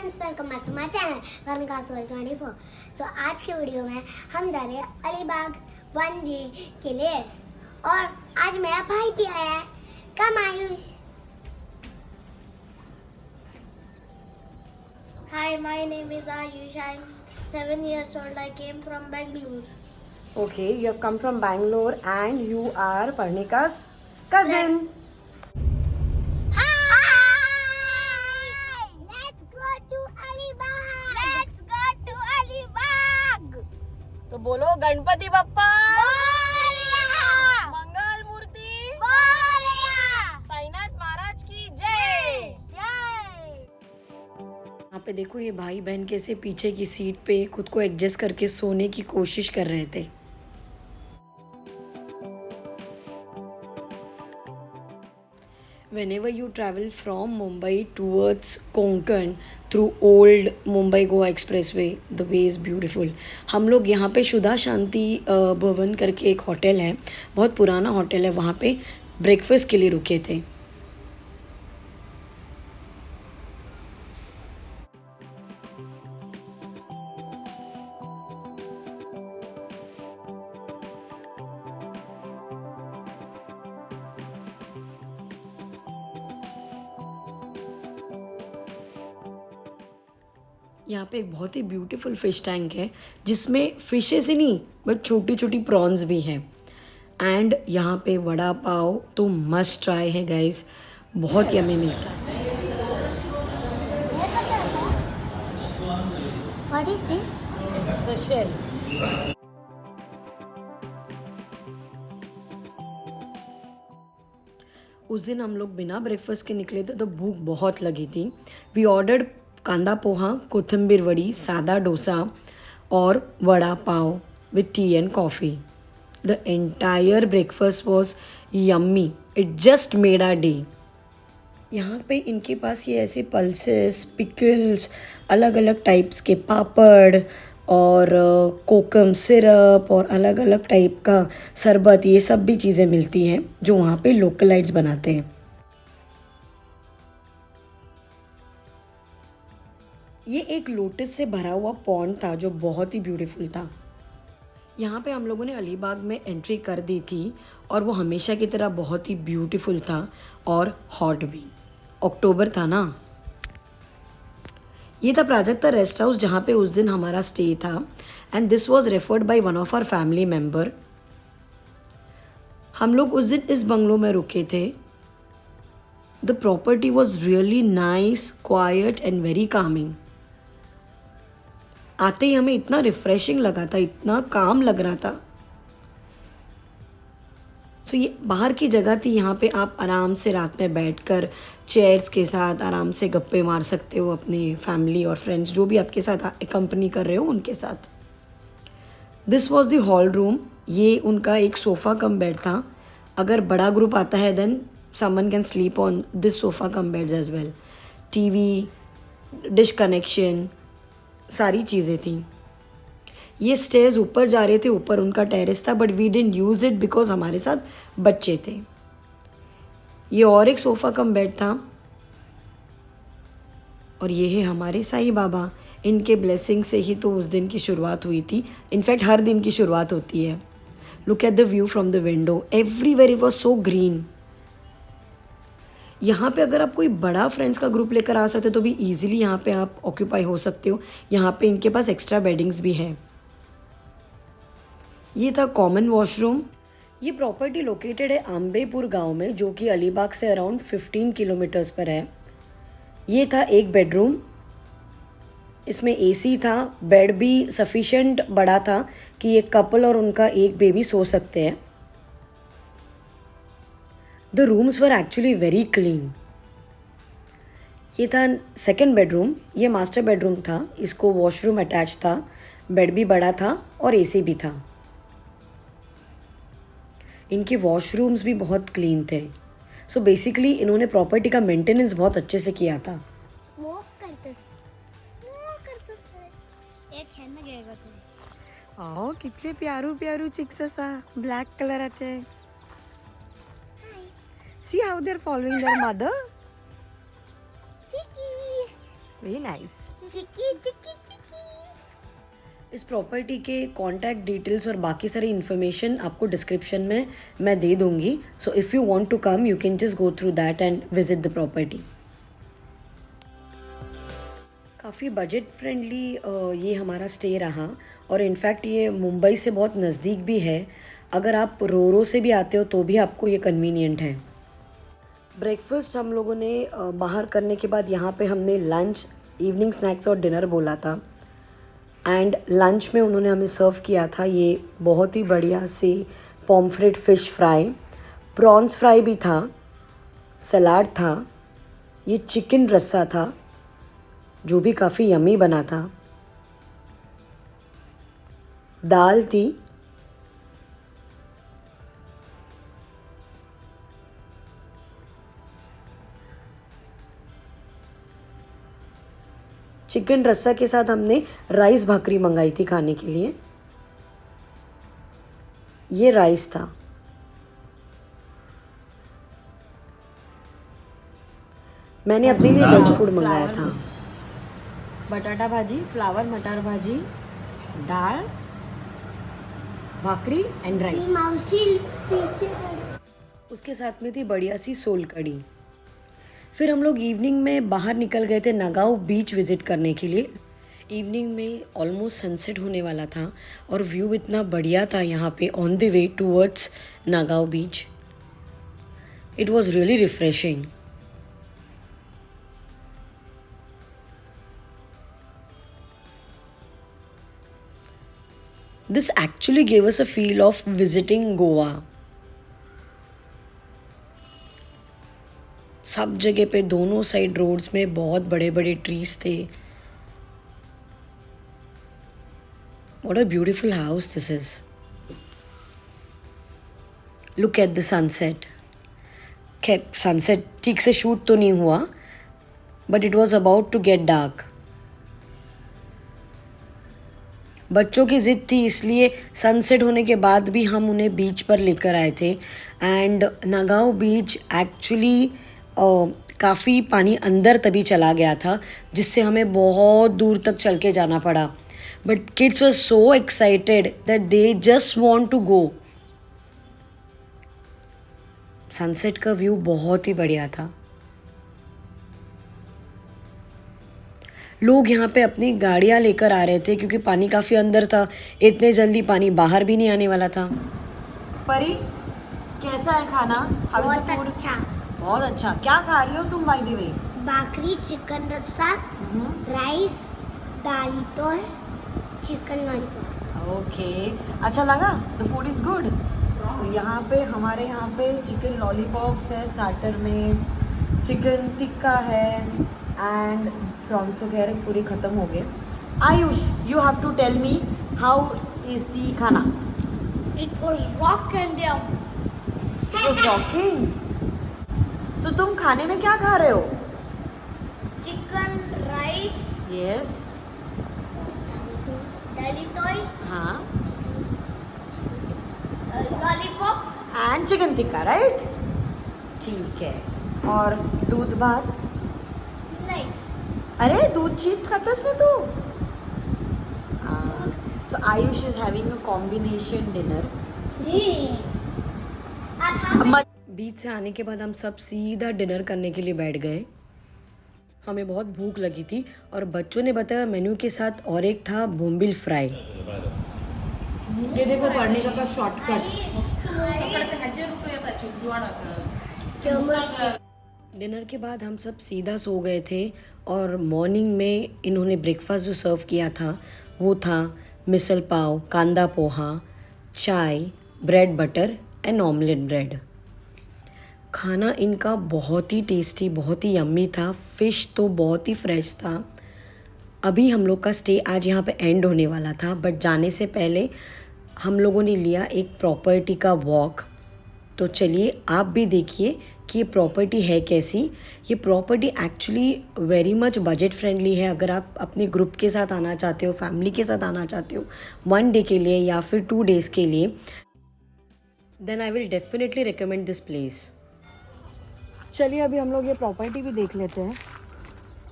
Friends, welcome back to my channel Varnika's world 24। तो आज के वीडियो में हम जा रहे हैं अलीबाग 1G के लिए और आज मेरा भाई भी आया है। कम Ayush. Hi, my name is Ayush. I'm 7 years old. I came from Bangalore. Okay, you have come from Bangalore and you are Parnika's cousin. तो बोलो गणपति बप्पा मंगल मूर्ति साईनाथ महाराज की जय। यहाँ पे देखो ये भाई बहन कैसे पीछे की सीट पे खुद को एडजस्ट करके सोने की कोशिश कर रहे थे। Whenever you travel from Mumbai towards Konkan through old Mumbai Goa expressway, the way is beautiful. हम लोग यहाँ पे सुधा शांति भवन करके एक होटल है, बहुत पुराना होटल है, वहाँ पे ब्रेकफास्ट के लिए रुके थे। यहाँ पे एक बहुत ही ब्यूटीफुल फ़िश टैंक है जिसमें फ़िशेस ही नहीं बट छोटी छोटी प्रॉन्स भी हैं। एंड यहाँ पे वड़ा पाव तो मस्ट ट्राई है गाइस, बहुत यम्मी मिलता है। What is this? सशेल। उस दिन हम लोग बिना ब्रेकफास्ट के निकले थे तो भूख बहुत लगी थी। वी ऑर्डर्ड कांदा पोहा, कोथिंबीर वड़ी, सादा डोसा और vada pav with tea and coffee. The entire breakfast was yummy, it just made our day. यहाँ पे इनके पास ये ऐसे पल्सेस, पिकल्स, अलग अलग टाइप्स के पापड़ और कोकम सिरप और अलग अलग टाइप का शरबत, ये सब भी चीज़ें मिलती हैं जो वहाँ पे लोकलाइट्स बनाते हैं। ये एक लोटस से भरा हुआ पॉन्ड था जो बहुत ही ब्यूटीफुल था। यहाँ पे हम लोगों ने अलीबाग में एंट्री कर दी थी और वो हमेशा की तरह बहुत ही ब्यूटीफुल था और हॉट भी। अक्टूबर था ना। ये था प्राजक्ता रेस्ट हाउस जहाँ पे उस दिन हमारा स्टे था and this was referred by one of our family member. हम लोग उस दिन इस बंगलो में रुके थे। The property was really nice, quite and very calming. आते ही हमें इतना रिफ्रेशिंग लगा था, इतना काम लग रहा था। सो ये बाहर की जगह थी, यहाँ पे आप आराम से रात में बैठकर चेयर्स के साथ आराम से गप्पे मार सकते हो अपनी फैमिली और फ्रेंड्स जो भी आपके साथ कंपनी कर रहे हो उनके साथ। This was the hall room. ये उनका एक सोफ़ा कम बेड था। अगर बड़ा ग्रुप आता है then someone can sleep on this sofa cum beds as well. TV, dish connection, सारी चीज़ें थी। ये स्टेयर्स ऊपर जा रहे थे, ऊपर उनका टेरेस था but we didn't use it because हमारे साथ बच्चे थे। ये और एक सोफ़ा कम बेड था और ये है हमारे साईं बाबा। इनके ब्लेसिंग से ही तो उस दिन की शुरुआत हुई थी। इनफैक्ट हर दिन की शुरुआत होती है। Look at the view from the window, everywhere it was so green. यहाँ पे अगर आप कोई बड़ा फ्रेंड्स का ग्रुप लेकर आ सकते हो तो भी इजीली यहाँ पे आप ऑक्यूपाई हो सकते हो। यहाँ पे इनके पास एक्स्ट्रा बेडिंग्स भी है। ये था कॉमन वॉशरूम। ये प्रॉपर्टी लोकेटेड है आम्बेपुर गांव में जो कि अलीबाग से अराउंड 15 किलोमीटर्स पर है। ये था एक बेडरूम। इसमें एसी था, बेड भी सफिशेंट बड़ा था कि एक कपल और उनका एक बेबी सो सकते हैं। The rooms were actually very clean. ये था सेकेंड बेडरूम। ये मास्टर बेडरूम था, इसको वॉशरूम अटैच था, बेड भी बड़ा था और एसी भी था। इनके वॉशरूम्स भी बहुत क्लीन थे। सो बेसिकली इन्होंने प्रॉपर्टी का मेंटेनेंस बहुत अच्छे से किया था। कितले प्यारू प्यारू चिक्स असा ब्लॅक कलराचे। See how they're following their mother? Tiki. Very nice. चिकी चिकी चिकी। इस प्रॉपर्टी के कॉन्टैक्ट डिटेल्स और बाकी सारी इन्फॉर्मेशन आपको डिस्क्रिप्शन में मैं दे दूँगी। So if you want to come you can just go through that and visit the property. काफ़ी बजट फ्रेंडली ये हमारा स्टे रहा और इनफैक्ट ये मुंबई से बहुत नज़दीक भी है। अगर आप रोरो से भी आते हो तो भी आपको ये कन्वीनियंट है। ब्रेकफास्ट हम लोगों ने बाहर करने के बाद यहाँ पे हमने लंच, इवनिंग स्नैक्स और डिनर बोला था। एंड लंच में उन्होंने हमें सर्व किया था ये बहुत ही बढ़िया से pomfret fish fry, prawns fry भी था, सलाद था, ये चिकन रस्सा था जो भी काफ़ी यम्मी बना था, दाल थी, चिकन रस्सा के साथ हमने राइस भाकरी मंगाई थी खाने के लिए। ये राइस था। मैंने अपने लिए वेज फूड मंगाया था। बटाटा भाजी, फ्लावर मटर भाजी, दाल, भाकरी एंड राइस। माउसी पीछे उसके साथ में थी बढ़िया सी सोल कड़ी। फिर हम लोग इवनिंग में बाहर निकल गए थे नागांव बीच विज़िट करने के लिए। इवनिंग में ऑलमोस्ट सनसेट होने वाला था और व्यू इतना बढ़िया था यहाँ पे on the way towards Nagaon beach. It was really refreshing. This actually gave us a feel of visiting Goa. सब जगह पे दोनों साइड रोड्स में बहुत बड़े बड़े ट्रीज थे। What a beautiful house this is. Look at the sunset. खैर सनसेट ठीक से शूट तो नहीं हुआ but it was about to get dark. बच्चों की ज़िद थी इसलिए सनसेट होने के बाद भी हम उन्हें बीच पर लेकर आए थे। एंड नागांव बीच एक्चुअली काफ़ी पानी अंदर तभी चला गया था जिससे हमें बहुत दूर तक चल के जाना पड़ा। But kids were so excited that they just want to go. Sunset का व्यू बहुत ही बढ़िया था। लोग यहाँ पे अपनी गाड़ियाँ लेकर आ रहे थे क्योंकि पानी काफ़ी अंदर था, इतने जल्दी पानी बाहर भी नहीं आने वाला था। परी कैसा है खाना? बहुत अच्छा। बहुत अच्छा। क्या खा रही हो तुम by the way? Bhakri, chicken रस्सा, राइस, दाल तो है, चिकन लॉलीपॉप। ओके, अच्छा लगा? The food is good. तो यहाँ पे हमारे यहाँ पे चिकन लॉलीपॉप्स है स्टार्टर में, चिकन टिक्का है एंड प्रॉन्स तो कह रहे पूरे ख़त्म हो गए। Ayush, you have to tell me how is the खाना? It was rock and down. It was rocking. तो तुम खाने में क्या खा रहे हो? Chicken, rice, yes. दाली तोय, हाँ। Lollipop and chicken tikka, right? ठीक है। और दूध भात? नहीं, अरे दूध शीत खातस ना तू? So Ayush is having a combination dinner. बीच से आने के बाद हम सब सीधा डिनर करने के लिए बैठ गए। हमें बहुत भूख लगी थी और बच्चों ने बताया मेन्यू के साथ और एक था बोम्बिल फ्राई। ये देखो कर्णिका का शॉर्टकट। डिनर के बाद हम सब सीधा सो गए थे और मॉर्निंग में इन्होंने ब्रेकफास्ट जो सर्व किया था वो था मिसल पाव, कांदा पोहा, चाय, bread butter and omelette bread. खाना इनका बहुत ही टेस्टी, बहुत ही यम्मी था। फ़िश तो बहुत ही फ्रेश था। अभी हम लोग का स्टे आज यहाँ पे एंड होने वाला था बट जाने से पहले हम लोगों ने लिया एक प्रॉपर्टी का वॉक। तो चलिए आप भी देखिए कि ये प्रॉपर्टी है कैसी। ये property actually very much budget friendly है। अगर आप अपने ग्रुप के साथ आना चाहते हो, फैमिली के साथ आना चाहते हो, 1 डे के लिए या फिर 2 डेज़ के लिए, then I will definitely recommend this place. चलिए अभी हम लोग ये प्रॉपर्टी भी देख लेते हैं।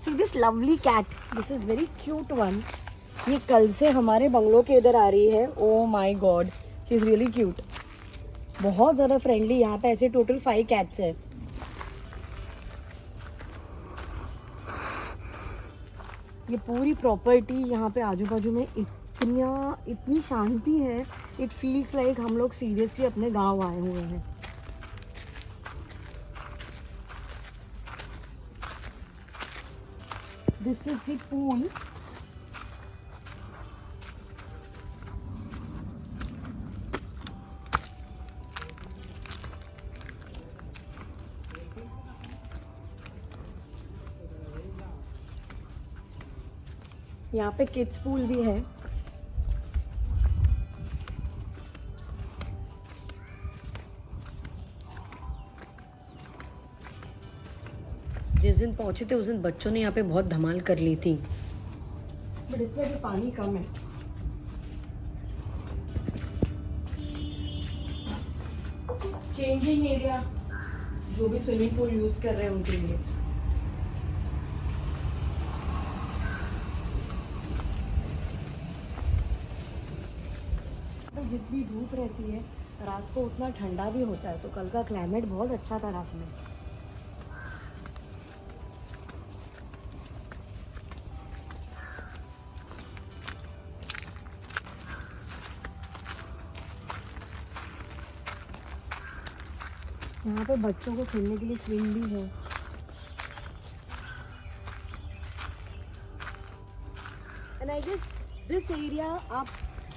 See this lovely cat, this is very cute one. ये कल से हमारे बंगलो के इधर आ रही है। Oh my God, she is really cute, बहुत ज़्यादा फ्रेंडली। यहाँ पे ऐसे टोटल 5 कैट्स है। ये पूरी प्रॉपर्टी यहाँ पे आजू बाजू में इतनी शांति है, इट फील्स लाइक हम लोग सीरियसली अपने गांव आए हुए हैं। This is the pool. यहाँ पे किड्स पूल भी है। जिस दिन पहुंचे थे उस दिन बच्चों ने यहाँ पे बहुत धमाल कर ली थी, बट इस वजह पानी कम है। चेंजिंग एरिया, जो भी स्विमिंग पूल यूज कर रहे हैं उनके लिए। जितनी धूप रहती है रात को उतना ठंडा भी होता है, तो कल का क्लाइमेट बहुत अच्छा था रात में। यहाँ पे बच्चों को खेलने के लिए स्विंग भी है। And I guess this area, आप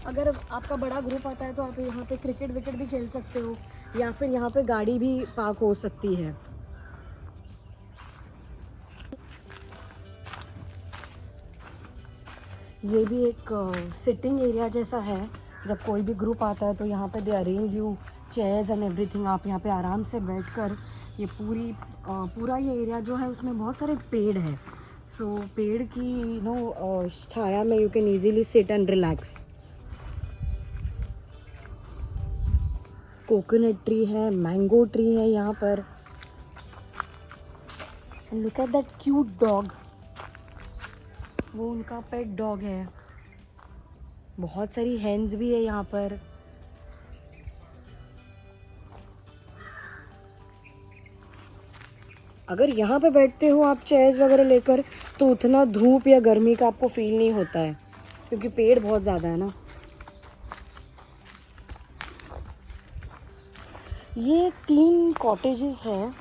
अगर आपका बड़ा ग्रुप आता है तो आप यहाँ पे क्रिकेट विकेट भी खेल सकते हो, या फिर यहाँ पे गाड़ी भी पार्क हो सकती है। ये भी एक सिटिंग एरिया जैसा है। जब कोई भी ग्रुप आता है तो यहाँ पे they arrange you chairs and everything. आप यहाँ पे आराम से बैठकर ये पूरा ये एरिया जो है उसमें बहुत सारे पेड़ है। सो पेड़ की छाया में you can easily sit and relax. Coconut tree है, मैंगो ट्री है यहाँ पर। And look at that cute dog, वो उनका पेट डॉग है। बहुत सारी हेन्स भी है यहाँ पर। अगर यहाँ पे बैठते हो आप चेयर्स वगैरह लेकर तो उतना धूप या गर्मी का आपको फील नहीं होता है, क्योंकि पेड़ बहुत ज़्यादा है ना। ये 3 कॉटेजेस हैं।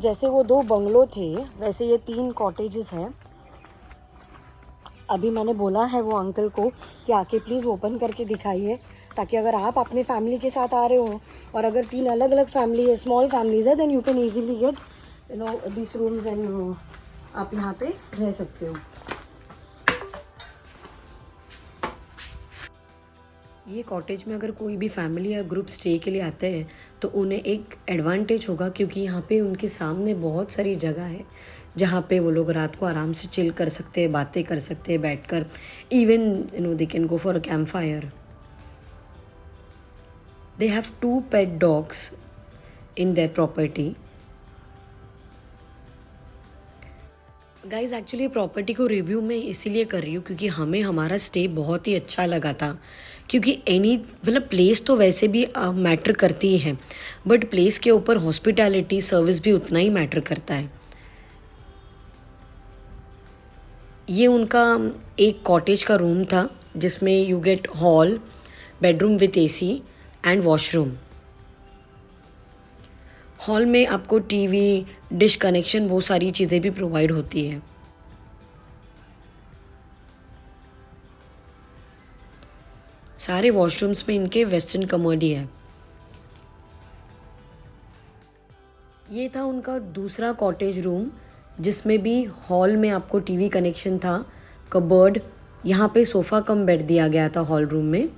जैसे वो 2 बंगलो थे वैसे ये 3 कॉटेजेस हैं। अभी मैंने बोला है वो अंकल को कि आके प्लीज़ ओपन करके दिखाइए, ताकि अगर आप अपने फैमिली के साथ आ रहे हो और अगर 3 अलग अलग फैमिली है, स्मॉल फैमिलीज है, then you can easily get this rooms and आप यहाँ पे रह सकते हो। ये कॉटेज में अगर कोई भी फैमिली या ग्रुप स्टे के लिए आते हैं तो उन्हें एक एडवांटेज होगा, क्योंकि यहाँ पे उनके सामने बहुत सारी जगह है जहाँ पे वो लोग रात को आराम से चिल कर सकते हैं, बातें कर सकते हैं बैठकर। Even they can go for a camp fire. They have 2 pet dogs in their property. Guys actually property को रिव्यू मैं इसीलिए कर रही हूँ क्योंकि हमें हमारा स्टे बहुत ही अच्छा लगा था। क्योंकि मतलब प्लेस तो वैसे भी मैटर करती ही है, बट प्लेस के ऊपर हॉस्पिटैलिटी सर्विस भी उतना ही मैटर करता है। ये उनका एक कॉटेज का रूम था जिसमें you get hall, bedroom with AC and washroom. Hall में आपको टीवी, डिश कनेक्शन, वो सारी चीज़ें भी प्रोवाइड होती है। सारे वॉशरूम्स में इनके वेस्टर्न कमोडी है। ये था उनका दूसरा कॉटेज रूम जिसमें भी हॉल में आपको टीवी कनेक्शन था, कबर्ड, यहाँ पे सोफ़ा कम बेड दिया गया था हॉल रूम में।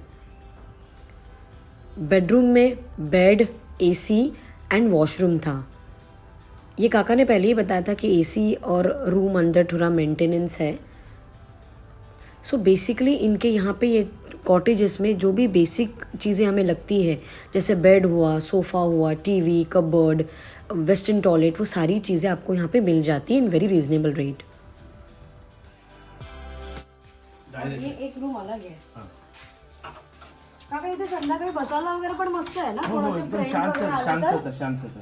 बेडरूम में बेड, एसी एंड वॉशरूम था। ये काका ने पहले ही बताया था कि एसी और रूम अंदर थोड़ा मेंटेनेंस है। सो बेसिकली इनके यहाँ पे ये कॉटेजेस में जो भी बेसिक चीज़ें हमें लगती है, जैसे बेड हुआ, सोफ़ा हुआ, टीवी, कबर्ड, वेस्टर्न टॉयलेट, वो सारी चीज़ें आपको यहाँ पे मिल जाती हैं इन वेरी रीजनेबल रेट। ये एक रूम अलग है। काका इथे संध्याकाळी बसायला वगैरे पण मस्त आहे ना, थोडंसं एकदम फ्रेंड्स शांत वगैरे आले शांत तर? होतं शांत होतं.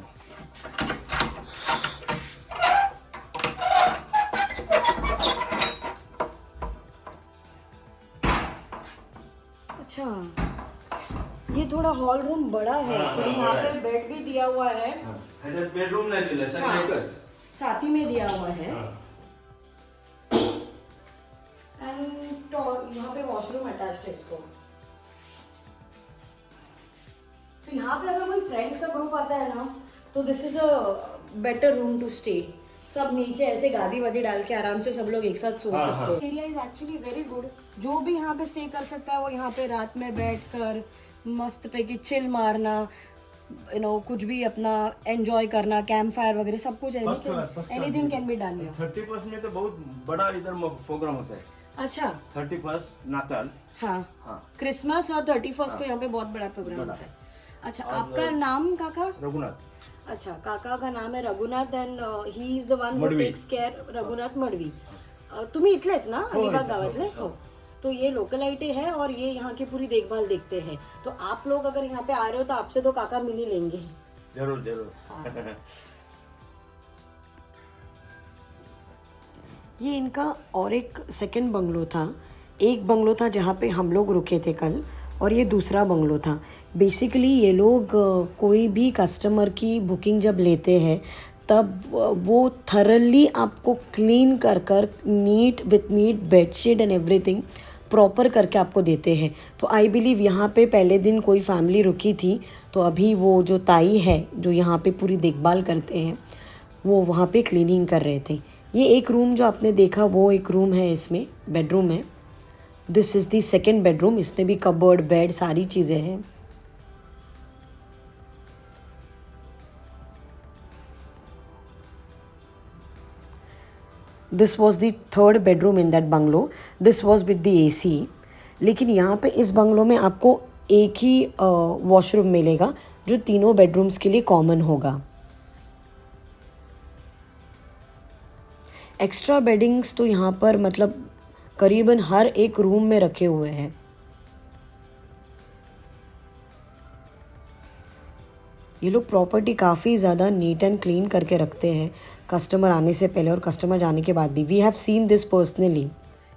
अच्छा, ये थोड़ा हॉल रूम बड़ा है एक्चुअली, यहाँ पे बेड भी दिया हुआ है, ह्याच्यात बेडरूम नाही दिलं, सगळं हाँ. एकच. साथ ही में दिया हुआ है, एंड यहाँ पे वॉशरूम अटैच्ड है इसको। तो यहाँ पे अगर कोई फ्रेंड्स का ग्रुप आता है ना, तो this is a better room to stay. सब नीचे ऐसे गादी वादी डाल के आराम से सब लोग एक साथ सो सकते हैं। Area is actually very good. जो भी यहाँ पे स्टे कर सकता है वो यहाँ पे रात में बैठकर मस्त पैकी चिल मारना, कुछ भी अपना एंजॉय करना, कैंप फायर वगैरह सब कुछ, एनीथिंग कैन बी डन। 31 में तो बहुत बड़ा इधर प्रोग्राम होता है. अच्छा, 31 नाताल. हाँ, हाँ. क्रिसमस और 31 को यहाँ पे बहुत बड़ा प्रोग्राम होता है। अच्छा, आपका नाम काका? रघुनाथ. अच्छा, काका का नाम है Raghunath and he is the one who Madvi. Takes care, Raghunath Madvi. तुम्ही इथलेच ना, अलिबाग गावातले? हो. तो ये लोकलाइटे है और ये यहाँ की पूरी देखभाल देखते हैं। तो आप लोग अगर यहाँ पे आ रहे हो तो आपसे तो काका मिल ही लेंगे। जरूर जरूर. ये इनका और एक सेकंड बंगलो था। एक बंगलो था जहाँ पे हम लोग रुके थे कल, और ये दूसरा बंगलो था। बेसिकली ये लोग कोई भी कस्टमर की बुकिंग जब लेते हैं तब वो थरली आपको क्लीन कर कर neat with neat bedsheet and everything proper करके आपको देते हैं। तो आई बिलीव यहाँ पे पहले दिन कोई फैमिली रुकी थी, तो अभी वो जो ताई है जो यहाँ पे पूरी देखभाल करते हैं वो वहाँ पे क्लीनिंग कर रहे थे। ये एक रूम जो आपने देखा वो एक रूम है, इसमें बेडरूम है। This is the second bedroom. इसमें भी कबर्ड, बेड, सारी चीज़ें हैं। This was the third bedroom in that bungalow. This was with the AC। लेकिन यहाँ पे इस बंगलो में आपको एक ही वॉशरूम मिलेगा जो तीनों बेडरूम्स के लिए कॉमन होगा। एक्स्ट्रा बेडिंग्स तो यहाँ पर मतलब करीबन हर एक रूम में रखे हुए हैं। ये लोग प्रॉपर्टी काफ़ी ज़्यादा नीट एंड क्लीन करके रखते हैं, कस्टमर आने से पहले और कस्टमर जाने के बाद भी। We have seen this personally.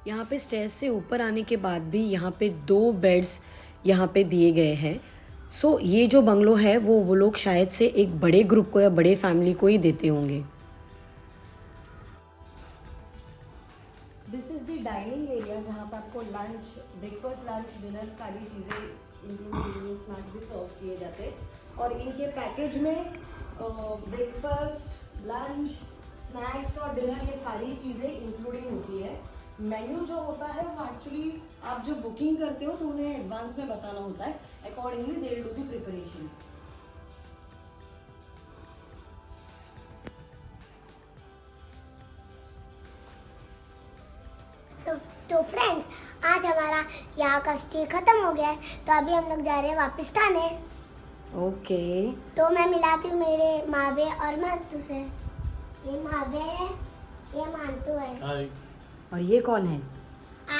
यहाँ पे स्टेज से ऊपर आने के बाद भी यहाँ पे 2 बेड्स यहाँ पे दिए गए हैं। सो ये जो बंगलो है वो लोग शायद से एक बड़े ग्रुप को या बड़े फैमिली को ही देते होंगे। This is the dining area जहाँ पर आपको लंच, ब्रेकफास्ट, लंच, डिनर सारी चीज़ें इंक्लूडिंग स्नैक्स भी सर्व किए जाते हैं। और इनके पैकेज में ब्रेकफास्ट, लंच, स्नैक्स और डिनर ये सारी चीज़ें इंक्लूडिंग होती है। मेन्यू जो होता है वो एक्चुअली आप जब बुकिंग करते हो तो उन्हें एडवांस में बताना होता है। Accordingly they will do the preparations. तो फ्रेंड्स, आज हमारा यहाँ का स्टे खत्म हो गया है, तो अभी हम लोग जा रहे हैं वापस खाने। ओके। तो मैं मिलाती हूँ मेरे मावे और मानतू से। ये मावे है, ये मानतू है। और ये कौन है?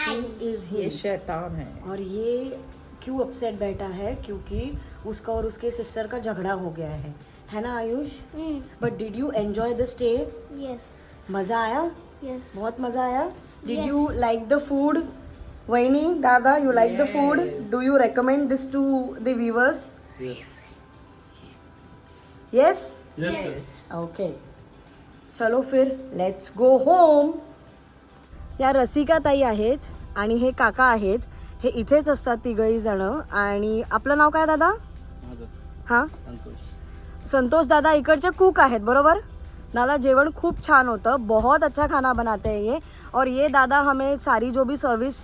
आयुष। ये शैतान है। और ये क्यों अपसेट बैठा है? क्योंकि उसका और उसके सिस्टर का झगड़ा हो गया है ना Ayush? But did you enjoy the stay? Yes मज़ा आया? यस। बहुत मज़ा आया। Did Yes. You like the food? Vaini, dada, you like the food? Do you recommend this to the viewers? Yes? Okay, चलो फिर लेट्स गो होम. या रसिका ताई आहेत आणि हे काका आहेत. हे इथेच असतात तिघही जण. आणि आपलं नाव काय दादा? हां, संतोष दादा इकडचे कुक आहेत बरोबर. दादा जेवण खूप छान होतं, बहुत अच्छा खाना बनाते हैं ये. और ये दादा हमें सारी जो भी सर्विस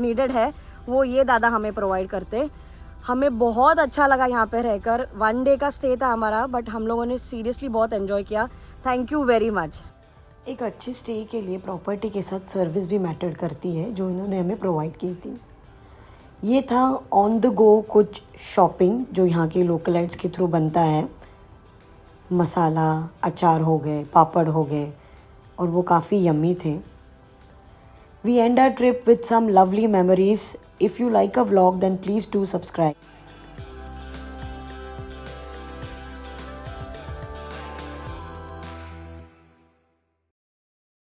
नीडेड है वो ये दादा हमें प्रोवाइड करते. हमें बहुत अच्छा लगा यहाँ पे रहकर. 1 डे का स्टे था हमारा, बट हम लोगों ने सीरियसली बहुत एंजॉय किया. Thank you very much. एक अच्छी स्टे के लिए प्रॉपर्टी के साथ सर्विस भी मैटर करती है, जो इन्होंने हमें प्रोवाइड की थी. ये था ऑन द गो कुछ शॉपिंग जो यहाँ के लोकलाइट्स के थ्रू बनता है. मसाला, अचार हो गए, पापड़ हो गए और वो काफ़ी यम्मी थे. We end our trip with some lovely memories. If you like a vlog then please do subscribe.